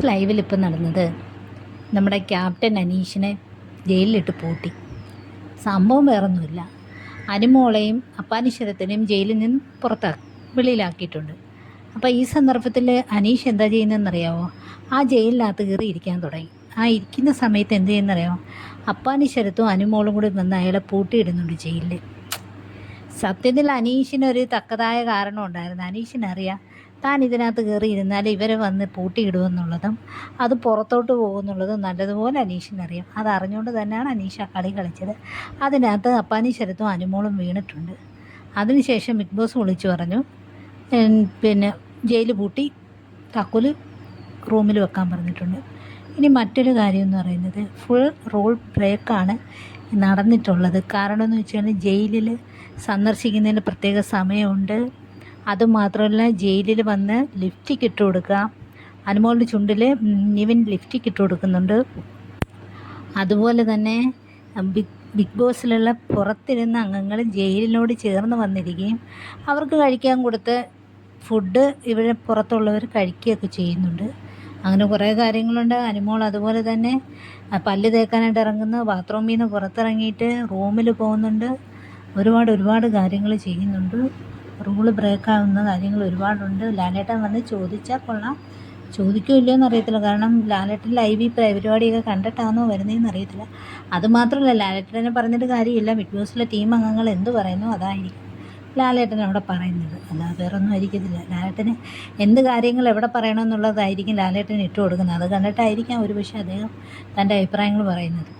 ലൈവിൽ ഇപ്പം നടന്നത് നമ്മുടെ ക്യാപ്റ്റൻ അനീഷിനെ ജയിലിലിട്ട് പൂട്ടി. സംഭവം വേറൊന്നുമില്ല, അനുമോളെയും അപ്പാനിശ്വരത്തിനെയും ജയിലിൽ നിന്ന് വെളിയിലാക്കിയിട്ടുണ്ട്. അപ്പോൾ ഈ സന്ദർഭത്തിൽ അനീഷ് എന്താ ചെയ്യുന്നതെന്നറിയാമോ? ആ ജയിലിനകത്ത് കയറി ഇരിക്കാൻ തുടങ്ങി. ആ ഇരിക്കുന്ന സമയത്ത് എന്ത് ചെയ്യുന്നറിയാമോ? അപ്പാനിശ്വരത്തും അനുമോളും കൂടി വന്ന് അയാളെ പൂട്ടിയിടുന്നുണ്ട് ജയിലിൽ. സത്യത്തിൽ അനീഷിനൊരു തക്കതായ കാരണം ഉണ്ടായിരുന്നു. അനീഷിനറിയാം താൻ ഇതിനകത്ത് കയറി ഇരുന്നാൽ ഇവരെ വന്ന് പൂട്ടിയിടുമെന്നുള്ളതും അത് പുറത്തോട്ട് പോകുമെന്നുള്ളതും നല്ലതുപോലെ അനീഷിനറിയാം. അതറിഞ്ഞുകൊണ്ട് തന്നെയാണ് അനീഷ് ആ കളി കളിച്ചത്. അതിനകത്ത് അപ്പാനിശ്വരത്തും അനുമോളും വീണിട്ടുണ്ട്. അതിനുശേഷം ബിഗ് ബോസ് വിളിച്ചു പറഞ്ഞു, പിന്നെ ജയിൽ പൂട്ടി താക്കോല് റൂമിൽ വെക്കാൻ പറഞ്ഞിട്ടുണ്ട്. ഇനി മറ്റൊരു കാര്യം എന്ന് പറയുന്നത്, ഫുൾ റൂൾ ബ്രേക്കാണ് നടന്നിട്ടുള്ളത്. കാരണം എന്ന് വെച്ചാൽ ജയിലിൽ സന്ദർശിക്കുന്നതിന് പ്രത്യേക സമയമുണ്ട്. അതുമാത്രമല്ല, ജയിലിൽ വന്ന് ലിപ്സ്റ്റിക് ഇട്ട് കൊടുക്കുക. അനുമോളുടെ ചുണ്ടിൽ നിവിൻ ലിപ്സ്റ്റിക് ഇട്ട് കൊടുക്കുന്നുണ്ട്. അതുപോലെ തന്നെ ബിഗ് ബോസിലുള്ള പുറത്തിരുന്ന അംഗങ്ങൾ ജയിലിനോട് ചേർന്ന് വന്നിരിക്കുകയും അവർക്ക് കഴിക്കാൻ കൊടുത്ത ഫുഡ് ഇവിടെ പുറത്തുള്ളവർ കഴിക്കുകയൊക്കെ ചെയ്യുന്നുണ്ട്. അങ്ങനെ കുറേ കാര്യങ്ങളുണ്ട്. അനുമോൾ അതുപോലെ തന്നെ പല്ല് തേക്കാനായിട്ട് ഇറങ്ങുന്നു, ബാത്റൂമിൽ നിന്ന് പുറത്തിറങ്ങിയിട്ട് റൂമിൽ പോകുന്നുണ്ട്. ഒരുപാട് കാര്യങ്ങൾ ചെയ്യുന്നുണ്ട്. റൂള് ബ്രേക്കാവുന്ന കാര്യങ്ങൾ ഒരുപാടുണ്ട്. ലാലേട്ടൻ വന്ന് ചോദിച്ചാൽ കൊള്ളാം. ചോദിക്കുമോ ഇല്ലയോ എന്നറിയത്തില്ല. കാരണം ലാലേട്ടൻ ലൈവ് പരിപാടിയൊക്കെ കണ്ടിട്ടാണോ വരുന്നതെന്ന് അറിയത്തില്ല. അതുമാത്രമല്ല, ലാലേട്ടനെ പറഞ്ഞിട്ട് കാര്യമില്ല. ബിഗ് ബോസിലെ ടീം അംഗങ്ങൾ എന്ത് പറയുന്നു അതായിരിക്കും ലാലേട്ടൻ അവിടെ പറയുന്നത്, അല്ലാതെ വേറൊന്നും ആയിരിക്കത്തില്ല. ലാലേട്ടന് എന്ത് കാര്യങ്ങൾ എവിടെ പറയണമെന്നുള്ളതായിരിക്കും ലാലേട്ടൻ ഇട്ട് കൊടുക്കുന്നത്. അത് കണ്ടിട്ടായിരിക്കാം ഒരുപക്ഷെ അദ്ദേഹം തൻ്റെ അഭിപ്രായങ്ങൾ പറയുന്നത്.